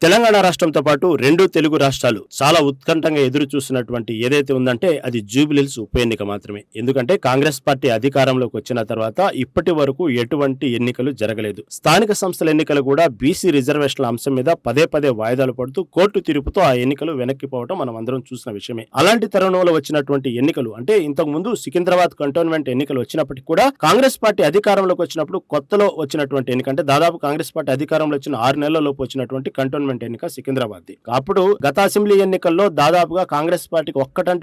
తెలంగాణ రాష్ట్రంతో పాటు రెండు తెలుగు రాష్ట్రాలు చాలా ఉత్కంఠంగా ఎదురు చూస్తున్నటువంటి ఏదైతే ఉందంటే అది జూబ్లీహిల్స్ ఉప ఎన్నిక మాత్రమే. ఎందుకంటే కాంగ్రెస్ పార్టీ అధికారంలోకి వచ్చిన తర్వాత ఇప్పటి వరకు ఎటువంటి ఎన్నికలు జరగలేదు. స్థానిక సంస్థల ఎన్నికలు కూడా బీసీ రిజర్వేషన్ల అంశం మీద పదే పదే వాయిదాలు పడుతూ కోర్టు తీర్పుతో ఆ ఎన్నికలు వెనక్కిపోవడం మనం అందరం చూసిన విషయమే. అలాంటి తరుణంలో వచ్చినటువంటి ఎన్నికలు అంటే ఇంతకు ముందు సికింద్రాబాద్ కంటోన్మెంట్ ఎన్నికలు వచ్చినప్పటికీ కూడా కాంగ్రెస్ పార్టీ అధికారంలోకి వచ్చినప్పుడు కొత్తలో వచ్చినటువంటి ఎన్నిక అంటే దాదాపు కాంగ్రెస్ పార్టీ అధికారంలో వచ్చిన 6 నెలల లోపు వచ్చినటువంటి కంటోన్మెంట్ ఎన్నిక సికింద్రాబాద్. అప్పుడు గత అసెంబ్లీ ఎన్నికల్లో దాదాపుగా కాంగ్రెస్ పార్టీకి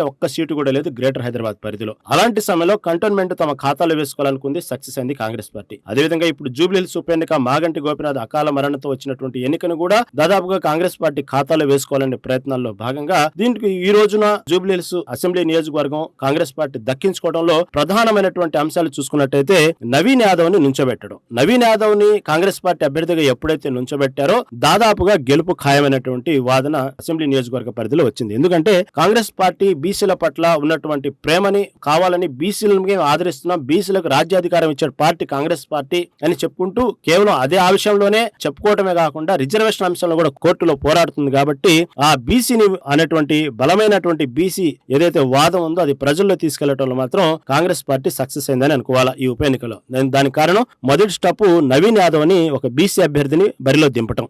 ఒక్క సీటు కూడా లేదు గ్రేటర్ హైదరాబాద్ పరిధిలో. అలాంటి సమయంలో కంటోన్మెంట్ తమ ఖాతాలో వేసుకోవాలనుకుంది, సక్సెస్ అయింది కాంగ్రెస్ పార్టీ. అదేవిధంగా ఇప్పుడు జూబ్లీహిల్స్ ఉప ఎన్నిక మాగంటి గోపీనాథ్ అకాల మరణంతో వచ్చినటువంటి ఎన్నికను కూడా దాదాపుగా కాంగ్రెస్ పార్టీ ఖాతాలో వేసుకోవాలనే ప్రయత్నాల్లో భాగంగా దీనికి ఈ రోజున జూబ్లీహిల్స్ అసెంబ్లీ నియోజకవర్గం కాంగ్రెస్ పార్టీ దక్కించుకోవడంలో ప్రధానమైనటువంటి అంశాలు చూసుకున్నట్టయితే నవీన్ యాదవ్ ని నుంచోబెట్టడం. నవీన్ యాదవ్ ని కాంగ్రెస్ పార్టీ అభ్యర్థిగా ఎప్పుడైతే నుంచోబెట్టారో దాదాపుగా గెలుపు ఖాయమైనటువంటి వాదన అసెంబ్లీ నియోజకవర్గ పరిధిలో వచ్చింది. ఎందుకంటే కాంగ్రెస్ పార్టీ బీసీల పట్ల ఉన్నటువంటి ప్రేమని కావాలని బీసీలని ఆదరిస్తున్నాం, బీసీలకు రాజ్యాధికారం ఇచ్చే పార్టీ కాంగ్రెస్ పార్టీ అని చెప్పుకుంటూ కేవలం అదే ఆ విషయంలోనే చెప్పుకోవటమే కాకుండా రిజర్వేషన్ అంశంలో కూడా కోర్టులో పోరాడుతుంది. కాబట్టి ఆ బీసీని అనేటువంటి బలమైనటువంటి బీసీ ఏదైతే వాదం ఉందో అది ప్రజల్లో తీసుకెళ్లటంలో మాత్రం కాంగ్రెస్ పార్టీ సక్సెస్ అయిందని అనుకోవాలా ఈ ఉప ఎన్నికలో. దానికి కారణం మొదటి స్టెప్ నవీన్ యాదవ్ అని ఒక బీసీ అభ్యర్థిని బరిలో దింపటం.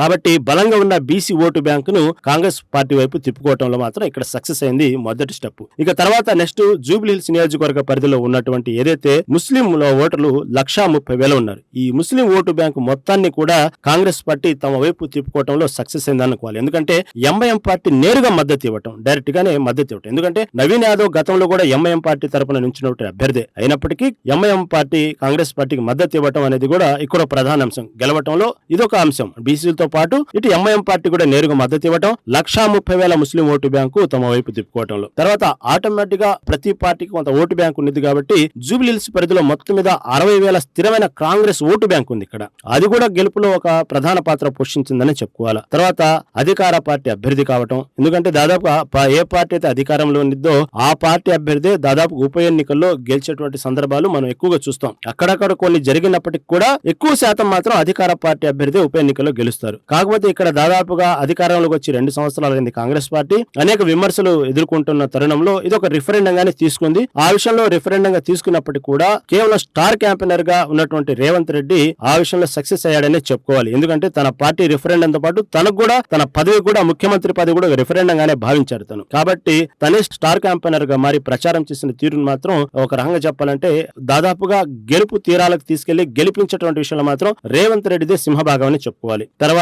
కాబట్టి బలంగా ఉన్న బీసీ ఓటు బ్యాంకును కాంగ్రెస్ పార్టీ వైపు తిప్పుకోవటంలో మాత్రం ఇక్కడ సక్సెస్ అయింది మొదటి స్టెప్. ఇక తర్వాత నెక్స్ట్ జూబ్లీహిల్స్ నియోజకవర్గ పరిధిలో ఉన్నటువంటి ఏదైతే ముస్లిం ఓటర్లు 130,000 ఉన్నారు. ఈ ముస్లిం ఓటు బ్యాంకు మొత్తాన్ని కూడా కాంగ్రెస్ పార్టీ తమ వైపు తిప్పుకోవటంలో సక్సెస్ అయింది అనుకోవాలి. ఎందుకంటే ఎంఐఎం పార్టీ నేరుగా మద్దతు ఇవ్వటం, డైరెక్ట్ గానే మద్దతు ఇవ్వటం. ఎందుకంటే నవీన్ యాదవ్ గతంలో కూడా ఎంఐఎం పార్టీ తరపున నుంచినటువంటి అభ్యర్థి అయినప్పటికీ ఎంఐఎం పార్టీ కాంగ్రెస్ పార్టీకి మద్దతు ఇవ్వటం అనేది కూడా ఇక్కడ ప్రధాన అంశం. గెలవటంలో ఇదొక అంశం. బీసీలతో పాటు ఇటు ఎంఐఎం పార్టీ కూడా నేరుగా మద్దతు ఇవ్వటం, 130,000 ముస్లిం ఓటు బ్యాంకు తమ వైపు తిప్పుకోవటంలో. తర్వాత ఆటోమేటిక్ గా ప్రతి పార్టీకి కొంత ఓటు బ్యాంకు ఉంది కాబట్టి జూబ్లీహిల్స్ పరిధిలో మొత్తం మీద 60,000 స్థిరమైన కాంగ్రెస్ ఓటు బ్యాంకు ఉంది ఇక్కడ. అది కూడా గెలుపులో ఒక ప్రధాన పాత్ర పోషించిందని చెప్పుకోవాలి. తర్వాత అధికార పార్టీ అభ్యర్థి కావటం, ఎందుకంటే దాదాపుగా ఏ పార్టీ అయితే అధికారంలో ఉండిద్దో ఆ పార్టీ అభ్యర్థి దాదాపు ఉప ఎన్నికల్లో గెలిచేటువంటి సందర్భాలు మనం ఎక్కువగా చూస్తాం. అక్కడక్కడ కొన్ని జరిగినప్పటికీ కూడా ఎక్కువ శాతం మాత్రం అధికార పార్టీ అభ్యర్థి ఉప ఎన్నికల్లో గెలుస్తారు. కాకపోతే ఇక్కడ దాదాపుగా అధికారంలోకి వచ్చి 2 సంవత్సరాలైంది కాంగ్రెస్ పార్టీ. అనేక విమర్శలు ఎదుర్కొంటున్న తరుణంలో ఇది ఒక రిఫరెండం గానే తీసుకుంది. ఆ విషయంలో రిఫరెండం గా తీసుకున్నప్పటికీ కూడా కేవలం స్టార్ క్యాంపెయినర్ గా ఉన్నటువంటి రేవంత్ రెడ్డి ఆ విషయంలో సక్సెస్ అయ్యాడనే చెప్పుకోవాలి. ఎందుకంటే తన పార్టీ రిఫరెండంతో పాటు తనకు కూడా తన పదవి కూడా ముఖ్యమంత్రి పదవి కూడా రిఫరెండం గానే భావించాడు తను. కాబట్టి తనే స్టార్ క్యాంపెయినర్ గా మారి ప్రచారం చేసిన తీరును మాత్రం ఒక రకంగా చెప్పాలంటే దాదాపుగా గెలుపు తీరాలకు తీసుకెళ్లి గెలిపించేటువంటి విషయంలో మాత్రం రేవంత్ రెడ్డిదే సింహభాగం అని చెప్పుకోవాలి. తర్వాత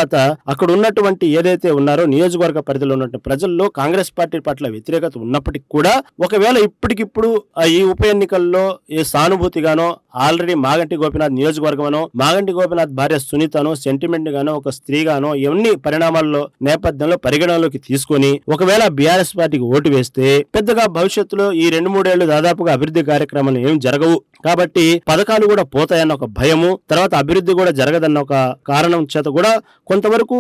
అక్కడ ఉన్నటువంటి ఏదైతే ఉన్నారో నియోజకవర్గ పరిధిలో ఉన్నటువంటి ప్రజల్లో కాంగ్రెస్ పార్టీ పట్ల వ్యతిరేకత ఉన్నప్పటికీ కూడా ఒకవేళ ఇప్పటికిప్పుడు ఈ ఉప ఎన్నికల్లో ఏ సానుభూతిగానో ఆల్రెడీ మాగంటి గోపీనాథ్ నియోజకవర్గమనో మాగంటి గోపీనాథ్ భార్య సునీతనో సెంటిమెంట్ గానో ఒక స్త్రీగానో ఇవన్నీ పరిణామాల్లో నేపథ్యంలో పరిగణనలోకి తీసుకొని ఒకవేళ బీఆర్ఎస్ పార్టీకి ఓటు వేస్తే పెద్దగా భవిష్యత్తులో ఈ 2-3 ఏళ్లు దాదాపుగా అభివృద్ధి కార్యక్రమాలు ఏం జరగవు కాబట్టి పథకాలు కూడా పోతాయన్న ఒక భయము, తర్వాత అభివృద్ధి కూడా జరగదన్న ఒక కారణం చేత కూడా కొంతవరకు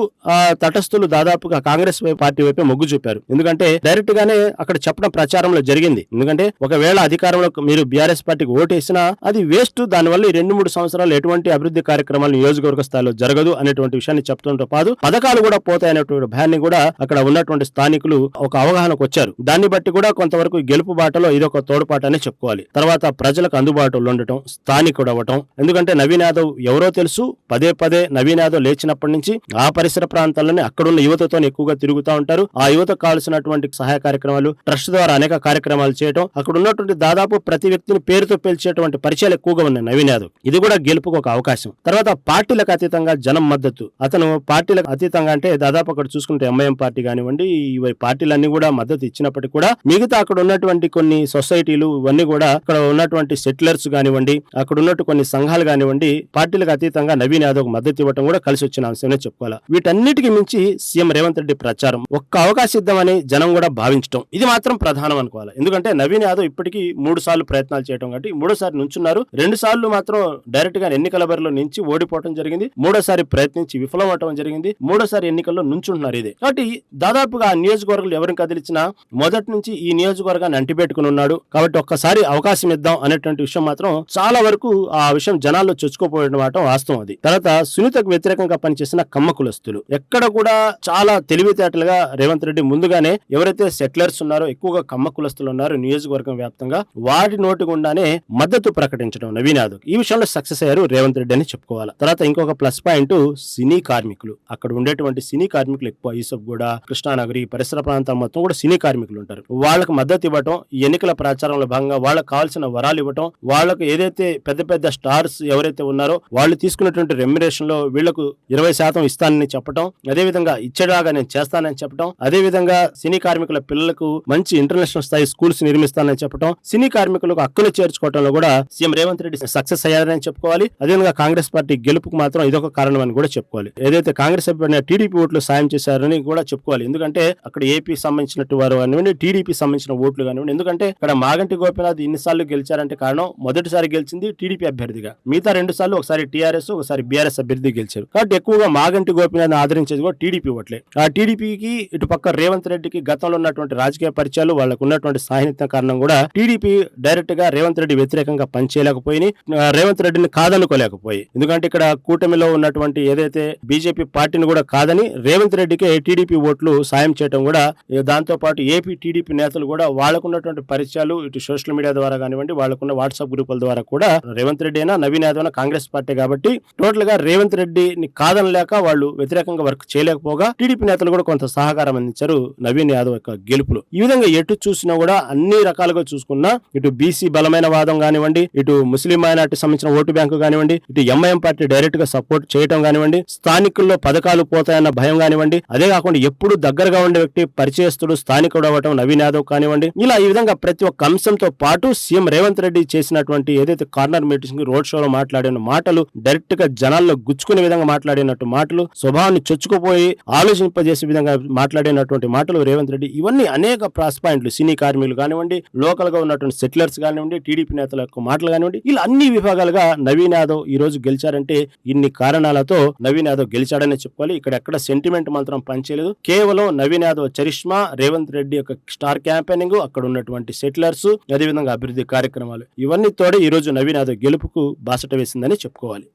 తటస్థులు దాదాపుగా కాంగ్రెస్ పార్టీ వైపే మొగ్గు చూపారు. ఎందుకంటే డైరెక్ట్ గానే అక్కడ చెప్పడం ప్రచారంలో జరిగింది. ఎందుకంటే ఒకవేళ అధికారంలో మీరు బీఆర్ఎస్ పార్టీకి ఓటేసినా అది వేస్ట్, దానివల్ల 2-3 సంవత్సరాలు ఎటువంటి అభివృద్ధి కార్యక్రమాలు నియోజకవర్గ స్థాయిలో జరగదు అనేటువంటి విషయాన్ని చెప్తుంటే పాదు పథకాలు కూడా పోతాయనేటువంటి భయాన్ని కూడా అక్కడ ఉన్నటువంటి స్థానికులు ఒక అవగాహనకు వచ్చారు. దాన్ని బట్టి కూడా కొంతవరకు గెలుపు బాటలో ఇదొక తోడ్పాటు అనే చెప్పుకోవాలి. తర్వాత ప్రజలకు అందుబాటులో ఉండటం, స్థానికుడు అవ్వటం. ఎందుకంటే నవీన్ యాదవ్ ఎవరో తెలుసు, పదే పదే నవీన్ యాదవ్ లేచినప్పటి నుంచి ఆ పరిసర ప్రాంతాల్లోనే అక్కడున్న యువతతో ఎక్కువగా తిరుగుతూ ఉంటారు. ఆ యువతకు కావాల్సినటువంటి సహాయ కార్యక్రమాలు ట్రస్ట్ ద్వారా అనేక కార్యక్రమాలు చేయడం, అక్కడ ఉన్నటువంటి దాదాపు ప్రతి వ్యక్తిని పేరుతో పిలిచేటువంటి పరిచయాలు ఎక్కువగా ఉన్నాయి నవీన్ యాదవ్. ఇది కూడా గెలుపుకు ఒక అవకాశం. తర్వాత పార్టీలకు అతీతంగా జనం మద్దతు, అతను పార్టీలకు అతీతంగా అంటే దాదాపు అక్కడ చూసుకుంటే ఎంఐఎం పార్టీ కానివ్వండి ఈ పార్టీలన్నీ కూడా మద్దతు ఇచ్చినప్పటికీ కూడా మిగతా అక్కడ ఉన్నటువంటి కొన్ని సొసైటీలు ఇవన్నీ కూడా అక్కడ ఉన్నటువంటి సెటిలర్స్ కానివ్వండి, అక్కడ ఉన్నట్టు కొన్ని సంఘాలు కానివ్వండి పార్టీలకు అతీతంగా నవీన్ యాదవ్ మద్దతు ఇవ్వడం కూడా కలిసి వచ్చిన అంశమే. చెప్పుకోవాలి. వీటన్నిటికీ మించి సీఎం రేవంత్ రెడ్డి ప్రచారం, ఒక్క అవకాశం ఇద్దామని జనం కూడా భావించడం, ఇది మాత్రం ప్రధానం అనుకోవాలి. ఎందుకంటే నవీన్ యాదవ్ ఇప్పటికీ 3 సార్లు ప్రయత్నాలు చేయడం కాబట్టి 3సారి నుంచున్నారు. 2 సార్లు మాత్రం డైరెక్ట్ గా ఎన్నికల బరిలో నుంచి ఓడిపోవడం జరిగింది. 3సారి ప్రయత్నించి విఫలం అవటం జరిగింది. 3సారి ఎన్నికల్లో నుంచుంటున్నారు. ఇదే కాబట్టి దాదాపుగా ఆ నియోజకవర్గాలు ఎవరిని కదిలించినా మొదటి నుంచి ఈ నియోజకవర్గాన్ని అంటిపెట్టుకుని ఉన్నాడు. కాబట్టి ఒక్కసారి అవకాశం ఇద్దాం అనేటువంటి విషయం మాత్రం చాలా వరకు ఆ విషయం జనాల్లో చొచ్చుకోపోయడం మాట వాస్తవం. అది తర్వాత సునీతకు వ్యతిరేకంగా పనిచేసిన కమ్మ కులస్తులు ఎక్కడ కూడా చాలా తెలివితేటలుగా రేవంత్ రెడ్డి ముందుగానే ఎవరైతే సెటిలర్స్ ఉన్నారో, ఎక్కువగా కమ్మ కులస్తులు ఉన్నారో నియోజకవర్గం వ్యాప్తంగా, వాటి నోటి గుండానే మద్దతు ప్రకటించడం నవీన్ యాదవ్ ఈ విషయంలో సక్సెస్ అయ్యారు రేవంత్ రెడ్డి అని చెప్పుకోవాలి. తర్వాత ఇంకొక ప్లస్ పాయింట్ సినీ కార్మికులు. అక్కడ ఉండేటువంటి సినీ కార్మికులు ఎక్కువ ఈసబ్గూడ, కృష్ణానగరి పరిసర ప్రాంతాల మొత్తం కూడా సినీ కార్మికులు ఉంటారు. వాళ్ళకు మద్దతు ఇవ్వటం, ఈ ఎన్నికల ప్రచారంలో భాగంగా వాళ్ళకి కావాల్సిన వరాలు ఇవ్వటం, వాళ్ళకు ఏదైతే పెద్ద పెద్ద స్టార్స్ ఎవరైతే ఉన్నారో వాళ్ళు తీసుకున్నటువంటి రెమ్యునరేషన్ లో వీళ్లకు 20% ఇస్తానని చెప్పడం, అదేవిధంగా ఇచ్చేలాగా నేను చేస్తానని చెప్పడం, అదేవిధంగా సినీ కార్మికుల పిల్లలకు మంచి ఇంటర్నేషనల్ స్థాయి స్కూల్స్ నిర్మిస్తానని చెప్పడం, సినీ కార్మికులకు హక్కులు చేర్చుకోవడంలో కూడా సీఎం రేవంత్ రెడ్డి సక్సెస్ అయ్యారని చెప్పుకోవాలి. అదేవిధంగా కాంగ్రెస్ పార్టీ గెలుపుకు మాత్రం ఇదొక కారణం అని కూడా చెప్పుకోవాలి. ఏదైతే కాంగ్రెస్ టీడీపీ ఓట్లు సాయం చేశారని కూడా చెప్పుకోవాలి. ఎందుకంటే అక్కడ ఏపీ సంబంధించినట్టు వారు కానివ్వండి, టీడీపీ సంబంధించిన ఓట్లు కానివ్వండి. ఎందుకంటే ఇక్కడ మాగంటి గోపీనాథ్ ఇన్నిసార్లు గెలిచారంటే కారణం మొదటిసారి గెలిచింది టీడీపీ అభ్యర్థిగా, మిగతా 2 సార్లు ఒకసారి టీఆర్ఎస్ ఒకసారి బీఆర్ఎస్ అభ్యర్థి గెలిచారు. కాబట్టి ఎక్కువగా మాగంటి గోపీనాథ్ ఆదరించేది కూడా టీడీపీ ఓట్లే. ఆ టీడీపీకి ఇటు పక్క రేవంత్ రెడ్డికి గతంలో ఉన్నటువంటి రాజకీయ పరిచయాలు, వాళ్ళకు ఉన్నటువంటి సాహిత్యం కారణం కూడా టీడీపీ డైరెక్ట్ గా రేవంత్ రెడ్డి వ్యతిరేకంగా పనిచేయలేకపోయి, రేవంత్ రెడ్డిని కాదనుకోలేకపోయి. ఎందుకంటే ఇక్కడ కూటమిలో ఉన్నటువంటి ఏదైతే బీజేపీ పార్టీని కూడా కాదని రేవంత్ రెడ్డికే టీడీపీ ఓట్లు సాయం చేయడం కూడా, దాంతో పాటు ఏపీ టీడీపీ నేతలు కూడా వాళ్ళకున్నటువంటి పరిచయాలు ఇటు సోషల్ మీడియా ద్వారా కానివ్వండి, వాళ్ళకున్న వాట్సాప్ గ్రూపుల ద్వారా కూడా రేవంత్ రెడ్డి అయినా నవీన్ యాదవ్ అయినా కాంగ్రెస్ పార్టీ కాబట్టి టోటల్ గా రేవంత్ రెడ్డిని కాదనలేక వాళ్ళు వ్యతిరేకంగా వర్క్ చేయలేకపోగా టీడీపీ నేతలు కూడా కొంత సహకారం అందించారు నవీన్ యాదవ్ యొక్క గెలుపులో. ఈ విధంగా ఎటు చూసినా కూడా అన్ని రకాలుగా చూసుకున్నా, ఇటు బీసీ బలమైన వాదం కానివ్వండి, ఇటు ముస్లిం మైనార్టీ సంబంధించిన ఓటు బ్యాంకు కానివ్వండి, ఇటు ఎంఐఎం పార్టీ డైరెక్ట్ గా సపోర్ట్ చేయడం కానివ్వండి, స్థానికుల్లో పథకాలు పోతాయన్న భయం కానివ్వండి, అదే కాకుండా ఎప్పుడు దగ్గరగా ఉండే వ్యక్తి పరిచయస్తుడు స్థానికుడు అవ్వటం నవీన్ యాదవ్ కానివ్వండి, ఇలా ఈ విధంగా ప్రతి ఒక్క అంశంతో పాటు సీఎం రేవంత్ రెడ్డి చేసినటువంటి ఏదైతే కార్నర్ మీటింగ్ రోడ్ షోలో మాట్లాడిన మాటలు, డైరెక్ట్ గా జనాల్లో గుచ్చుకునే విధంగా మాట్లాడినట్టు మాటలు, స్వభావాన్ని చొచ్చుకుపోయి ఆలోచింపజేసే విధంగా మాట్లాడినటువంటి మాటలు రేవంత్ రెడ్డి, ఇవన్నీ అనేక ప్లస్ పాయింట్లు. సినీ కార్మికులు కానివ్వండి, లోకల్ గా ఉన్నటువంటి సెటిలర్స్ కానివ్వండి, టీడీపీ నేతల యొక్క మాటలు కానివ్వండి, ఇలా అన్ని విభాగాలుగా నవీన్ యాదవ్ ఈ రోజు గెలిచారంటే ఇన్ని కారణాలతో నవీన్ యాదవ్ గెలిచాడని చెప్పుకోవాలి. ఇక్కడ ఎక్కడ సెంటిమెంట్ మాత్రం పనిచేయలేదు. కేవలం నవీన్ యాదవ్ చరిష్మా, రేవంత్ రెడ్డి యొక్క స్టార్ క్యాంపెయినింగ్, అక్కడ ఉన్నటువంటి సెటిలర్స్, అదేవిధంగా అభివృద్ధి కార్యక్రమాలు, ఇవన్నీ తోడే ఈ రోజు నవీన్ యాదవ్ గెలుపుకు బాసట వేసిందని చెప్పుకోవాలి.